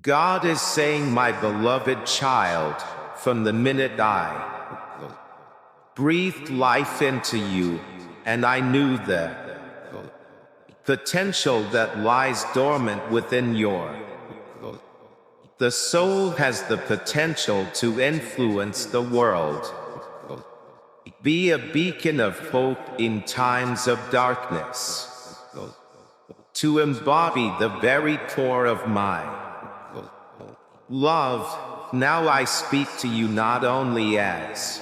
God is saying, my beloved child, from the minute I breathed life into you, and I knew the potential that lies dormant within the soul has the potential to influence the world. Be a beacon of hope in times of darkness. To embody the very core of my love, now I speak to you not only as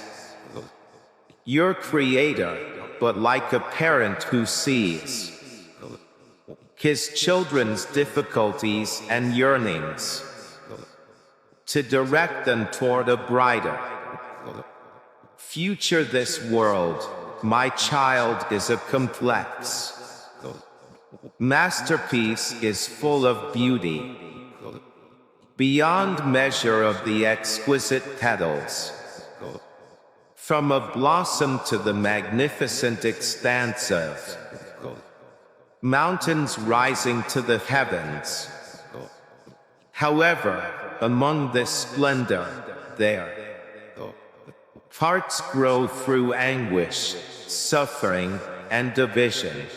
your creator, but like a parent who sees his children's difficulties and yearnings to direct them toward a brighter future. This world, my child, is a complex masterpiece, is full of beauty beyond measure of the exquisite petals, from a blossom to the magnificent expanse of mountains rising to the heavens. However, among this splendor, their hearts grow through anguish, suffering, and division.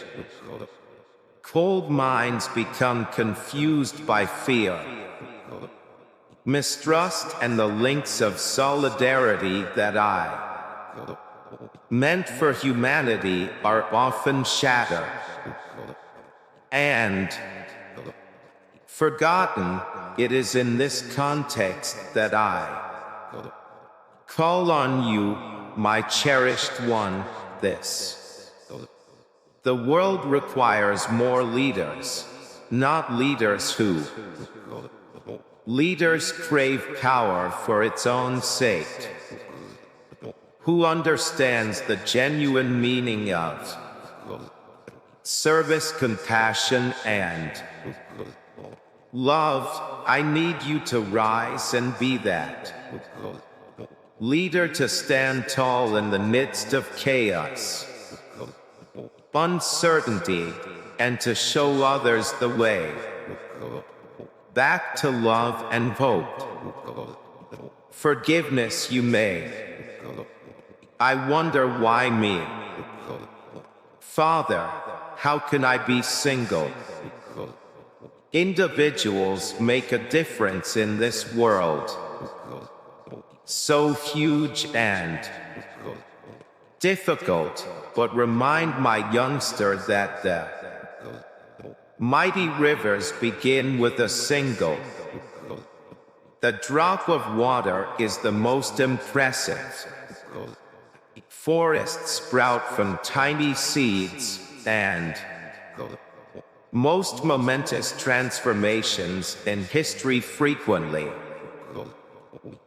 Cold minds become confused by fear, mistrust, and the links of solidarity that I meant for humanity are often shattered and forgotten. It is in this context that I call on you, my cherished one. The world requires more leaders, not leaders who leaders crave power for its own sake, who understands the genuine meaning of service, compassion, and love. I need you to rise and be that leader, to stand tall in the midst of chaos, uncertainty, and to show others the way back to love and hope. Forgiveness you made. I wonder why me? Father, how can I be single? Individuals make a difference in this world, so huge and difficult, but remind my youngster that the mighty rivers begin with a single. The drop of water is the most impressive. Forests sprout from tiny seeds, and most momentous transformations in history frequently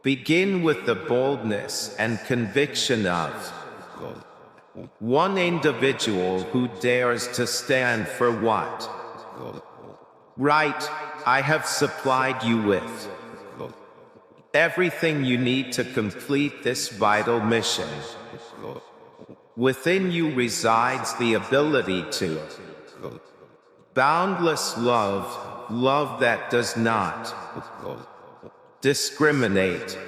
begin with the boldness and conviction of one individual who dares to stand for what right. I have supplied you with everything you need to complete this vital mission. Within you resides the ability to boundless love, love that does not discriminate,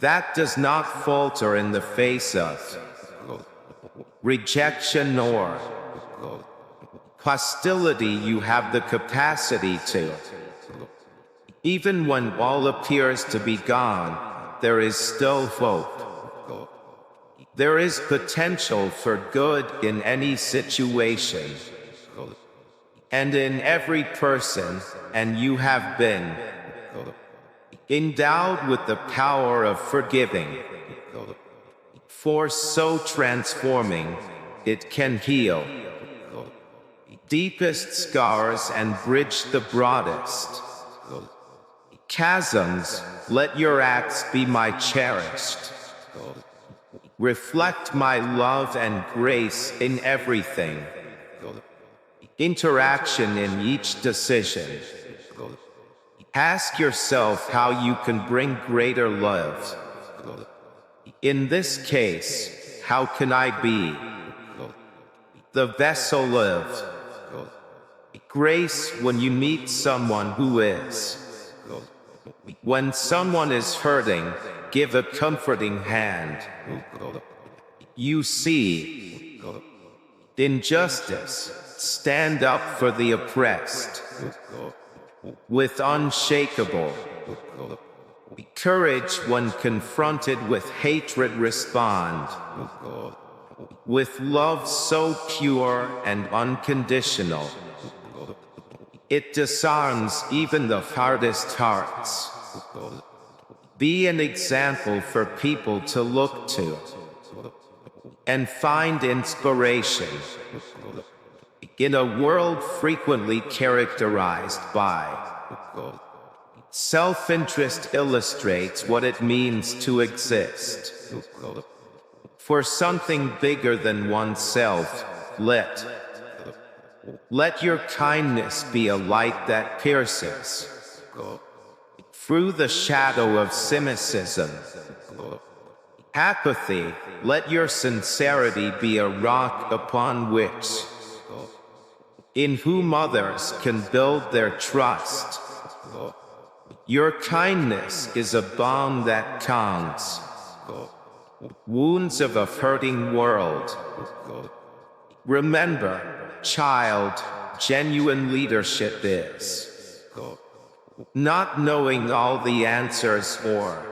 that does not falter in the face of rejection or hostility. You have the capacity to, even when all appears to be gone, there is still hope. There is potential for good in any situation and in every person, and you have been endowed with the power of forgiving, force so transforming it can heal deepest scars and bridge the broadest chasms. Let your acts be my cherished, reflect my love and grace in everything, interaction in each decision. Ask yourself how you can bring greater love. In this case, how can I be the vessel of grace when you meet someone who is When someone is hurting, give a comforting hand. You see injustice, stand up for the oppressed. With unshakable courage when confronted with hatred, respond. With love so pure and unconditional, it disarms even the hardest hearts. Be an example for people to look to and find inspiration in a world frequently characterized by self-interest. Illustrates what it means to exist for something bigger than oneself. Let your kindness be a light that pierces through the shadow of cynicism, apathy. Let your sincerity be a rock upon which, in whom others can build their trust. Your kindness is a balm that calms wounds of a hurting world. Remember, child, genuine leadership is not knowing all the answers or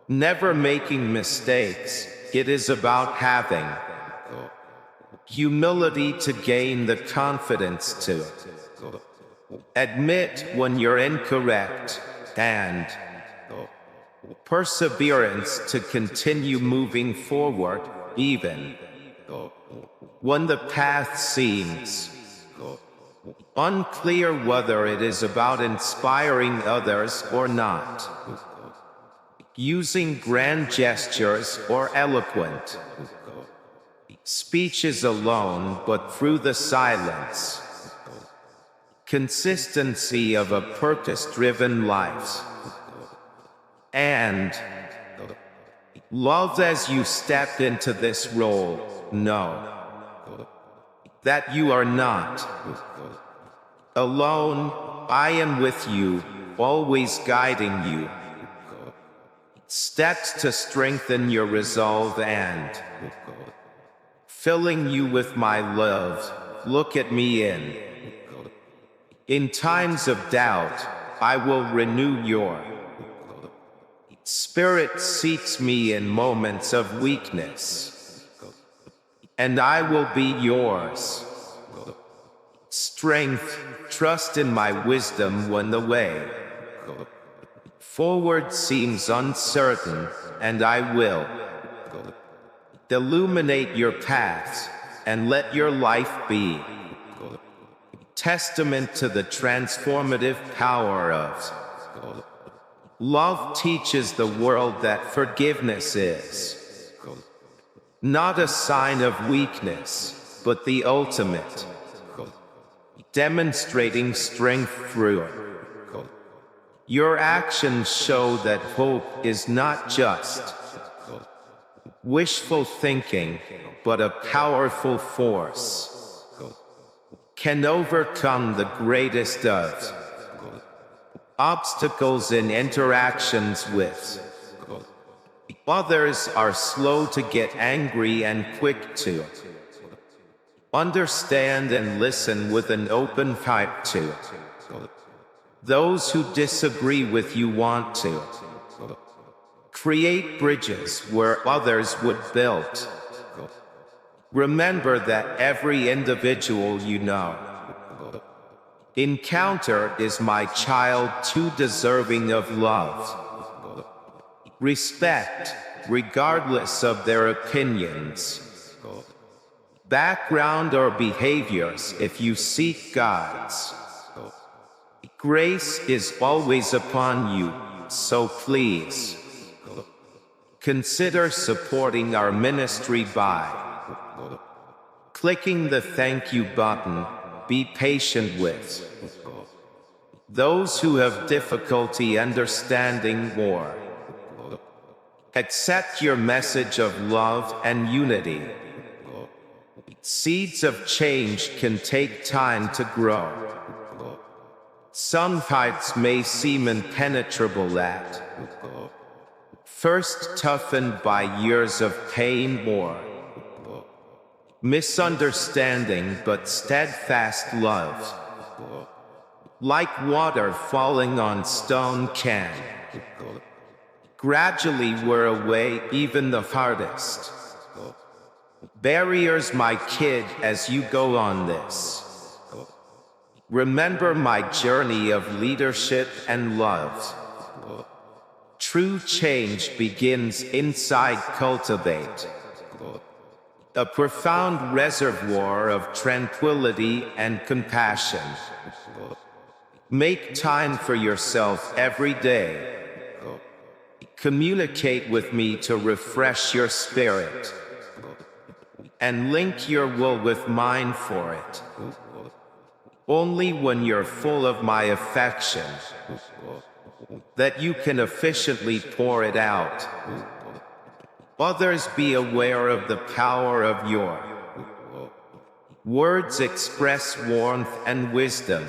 never making mistakes. It is about having humility to gain the confidence to admit when you're incorrect, and perseverance to continue moving forward even when the path seems unclear, whether it is about inspiring others or not, using grand gestures or eloquent speeches alone, but through the silence, consistency of a purpose-driven life, and love as you step into this role. Know that you are not alone. I am with you, always guiding you. Steps to strengthen your resolve and filling you with my love. Look at me in times of doubt. I will renew your spirit. Seeks me in moments of weakness, and I will be yours. Strength, trust in my wisdom when the way forward seems uncertain, and I will illuminate your paths and let your life be testament to the transformative power of love. Teaches the world that forgiveness is not a sign of weakness, but the ultimate, demonstrating strength through it. Your actions show that hope is not just wishful thinking, but a powerful force. Can overcome the greatest of obstacles in interactions with others. Are slow to get angry and quick to understand and listen with an open heart to those who disagree with you. Want to create bridges where others would build. Remember that every individual you encounter is my child, too deserving of love, respect, regardless of their opinions, background, or behaviors. If you seek God's grace is always upon you, so please consider supporting our ministry by clicking the thank you button. Be patient with those who have difficulty understanding or accept your message of love and unity. Seeds of change can take time to grow. Some heights may seem impenetrable at first, toughened by years of pain or misunderstanding, but steadfast love, like water falling on stone, can gradually wear away even the hardest barriers. My kid, as you go on this, remember my journey of leadership and love. True change begins inside. Cultivate a profound reservoir of tranquility and compassion. Make time for yourself every day. Communicate with me to refresh your spirit, and link your will with mine for it. Only when you're full of my affection that you can efficiently pour it out. Others, be aware of the power of your words. Express warmth and wisdom,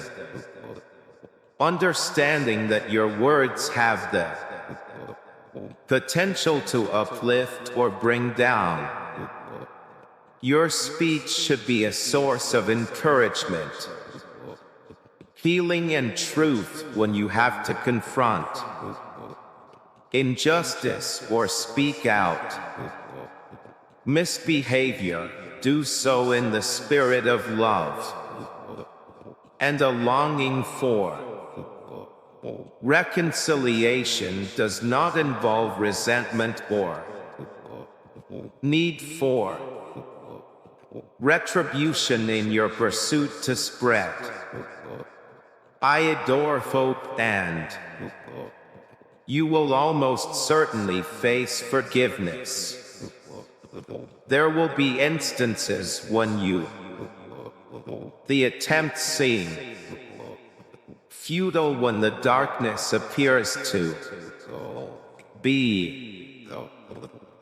understanding that your words have the potential to uplift or bring down. Your speech should be a source of encouragement, healing, and truth when you have to confront injustice or speak out misbehavior. Do so in the spirit of love and a longing for reconciliation. Does not involve resentment or need for retribution in your pursuit to spread. I adore hope, and you will almost certainly face forgiveness. There will be instances when the attempt seem futile, when the darkness appears to be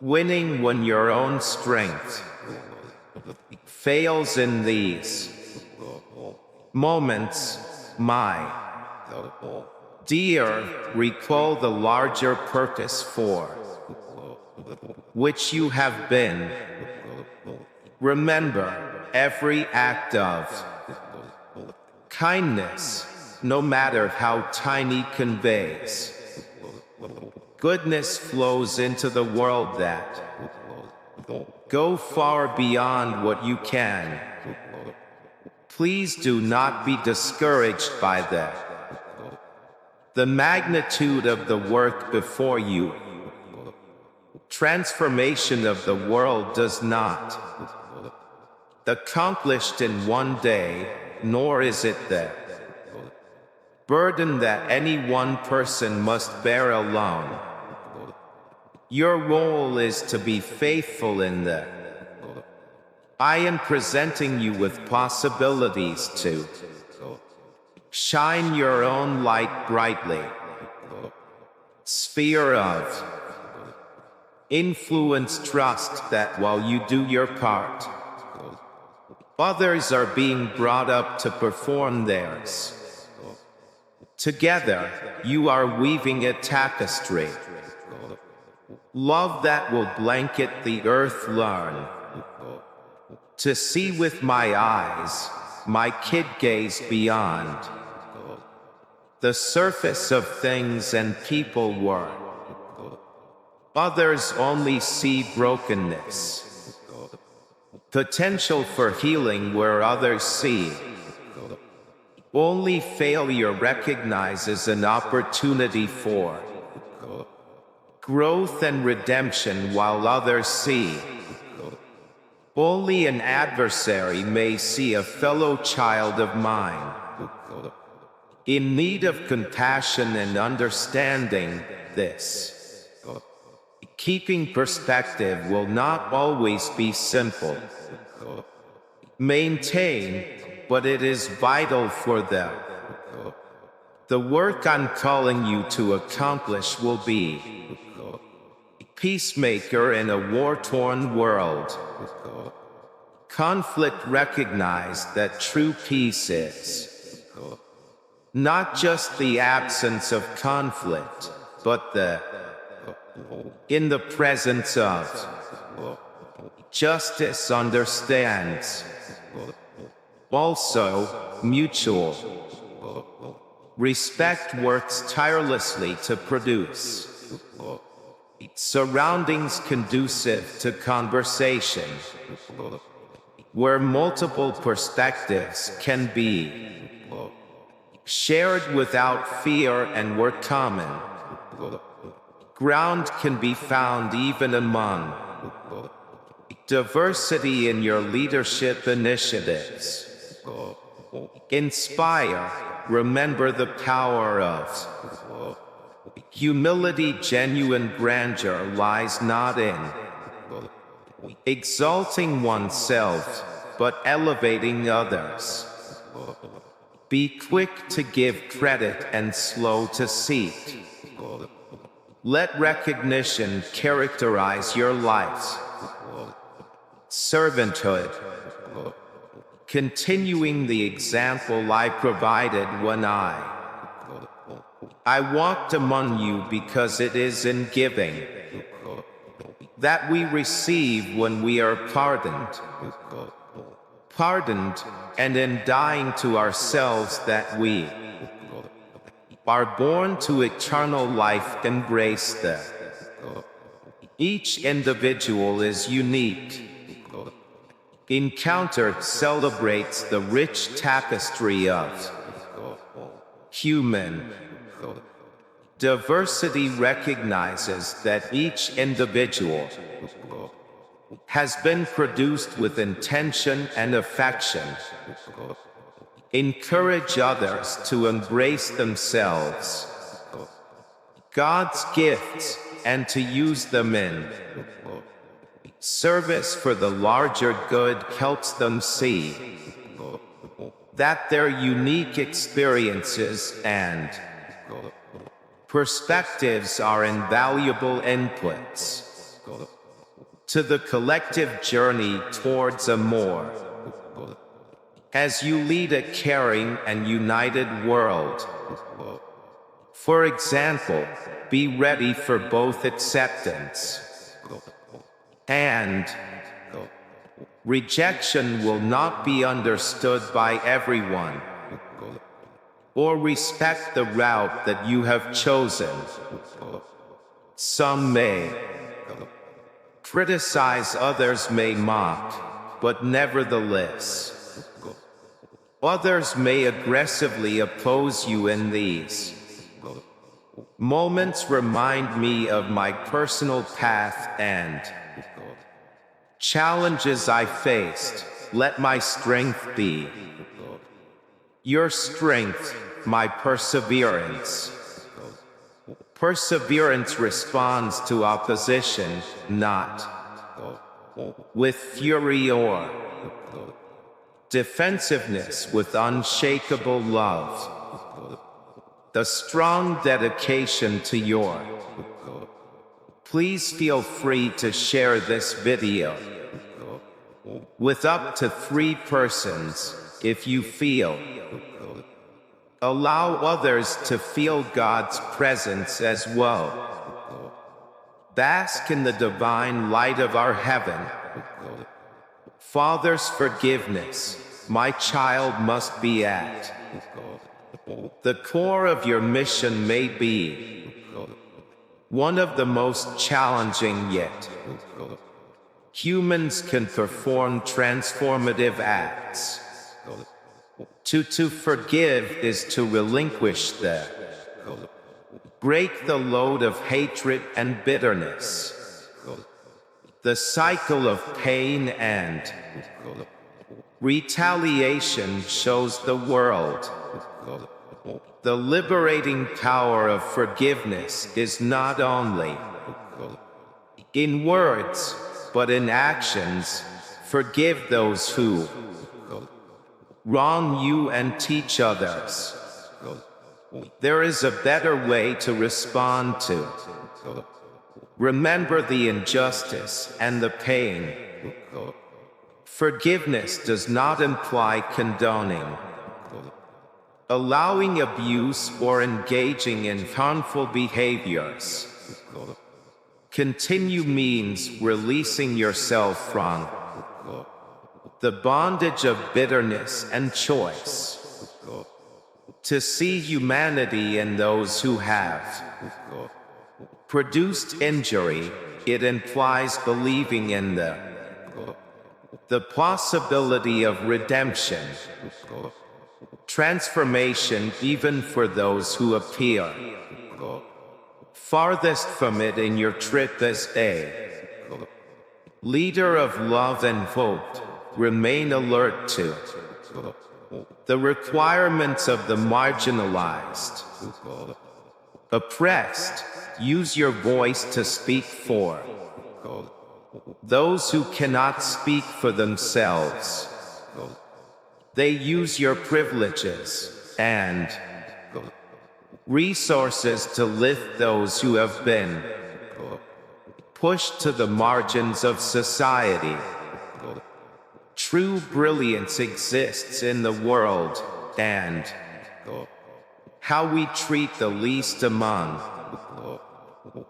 winning, when your own strength fails. In these moments, my dear, recall the larger purpose for which you have been. Remember, every act of kindness, no matter how tiny, conveys goodness. Flows into the world that go far beyond what you can. Please do not be discouraged by the magnitude of the work before you. Transformation of the world does not accomplished in one day, nor is it the burden that any one person must bear alone. Your role is to be faithful in the I am presenting you with possibilities to shine your own light brightly. Sphere of influence. Trust that while you do your part, others are being brought up to perform theirs. Together, you are weaving a tapestry. Love that will blanket the earth. Learn to see with my eyes, my kid. Gaze beyond the surface of things and people. Where others only see brokenness, potential for healing where others see only failure. Recognizes an opportunity for growth and redemption, while others see only an adversary. May see a fellow child of mine in need of compassion and understanding. This keeping perspective will not always be simple. Maintain, but it is vital for them. The work I'm calling you to accomplish will be peacemaker in a war-torn world. Conflict. Recognize that true peace is Not just the absence of conflict, but in the presence of justice understands. Also, mutual respect works tirelessly to produce surroundings conducive to conversation, where multiple perspectives can be shared without fear and where common ground can be found even among diversity in your leadership initiatives. Inspire, remember the power of humility. Genuine grandeur lies not in exalting oneself, but elevating others. Be quick to give credit and slow to seek. Let recognition characterize your life. Servanthood, continuing the example I provided when I walked among you, because it is in giving that we receive when we are pardoned, and in dying to ourselves that we are born to eternal life. Embrace that each individual is unique. Encounter celebrates the rich tapestry of human diversity, recognizes that each individual has been produced with intention and affection. Encourage others to embrace themselves, God's gifts, and to use them in service for the larger good. Helps them see that their unique experiences and perspectives are invaluable inputs to the collective journey towards a more. As you lead a caring and united world, for example, be ready for both acceptance and rejection. Will not be understood by everyone, or respect the route that you have chosen. Some may criticize, others may mock, but nevertheless, others may aggressively oppose you. In these moments, remind me of my personal path and challenges I faced. Let my strength be your strength, my perseverance. Perseverance responds to opposition, not with fury or defensiveness, with unshakable love. The strong dedication to your. Please feel free to share this video with up to 3 persons if you feel. Allow others to feel God's presence as well. Bask in the divine light of our heaven. Father's forgiveness, my child, must be at the core of your mission. May be one of the most challenging, yet humans can perform transformative acts. To forgive is to relinquish break the load of hatred and bitterness, the cycle of pain and retaliation. Shows the world the liberating power of forgiveness is not only in words, but in actions. Forgive those who wrong you and teach others. There is a better way to respond to. Remember the injustice and the pain. Forgiveness does not imply condoning allowing abuse or engaging in harmful behaviors. Continue means releasing yourself from the bondage of bitterness and choice. To see humanity in those who have produced injury, it implies believing in the possibility of redemption, transformation even for those who appear farthest from it in your trip this day. Leader of love and hope, remain alert to the requirements of the marginalized. Oppressed, use your voice to speak for those who cannot speak for themselves. They use your privileges and resources to lift those who have been pushed to the margins of society. True brilliance exists in the world and how we treat the least among.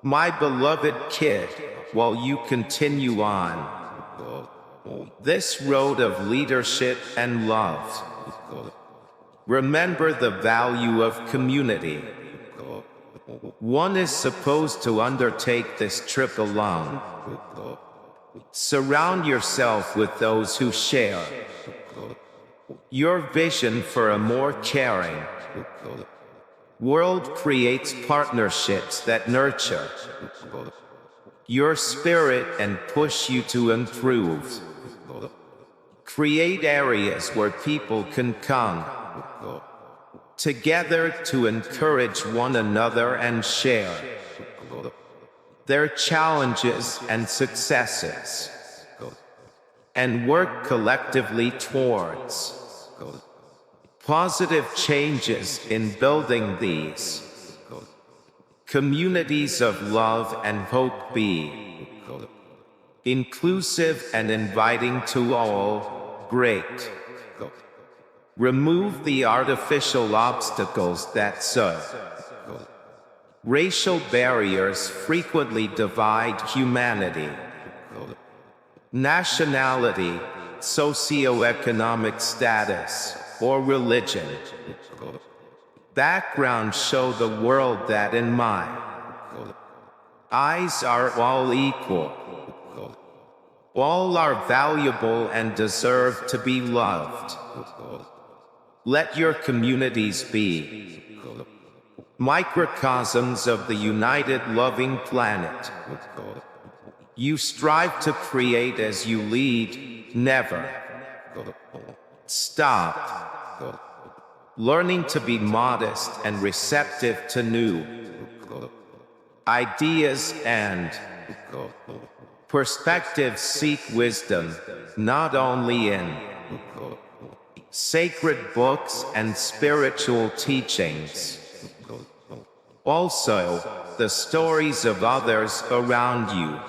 My beloved kid, while you continue on this road of leadership and love, remember the value of community. One is supposed to undertake this trip alone. Surround yourself with those who share your vision for a more caring world. Creates partnerships that nurture your spirit and push you to improve. Create areas where people can come together to encourage one another and share their challenges and successes, and work collectively towards positive changes in building these communities of love and hope. Be inclusive and inviting to all. Great. Remove the artificial obstacles that serve. Racial barriers frequently divide humanity. Nationality, socioeconomic status, or religion. Background show the world that in my eyes are all equal. All are valuable and deserve to be loved. Let your communities be microcosms of the united loving planet. You strive to create as you lead, never stop. Learning to be modest and receptive to new ideas and perspectives. Seek wisdom, not only in sacred books and spiritual teachings, also the stories of others around you.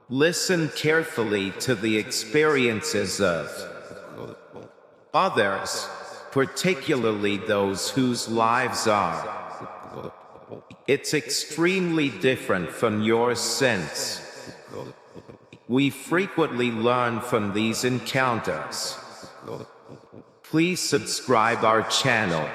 Listen carefully to the experiences of others, particularly those whose lives are it's extremely different from yours, since we frequently learn from these encounters. Please subscribe our channel.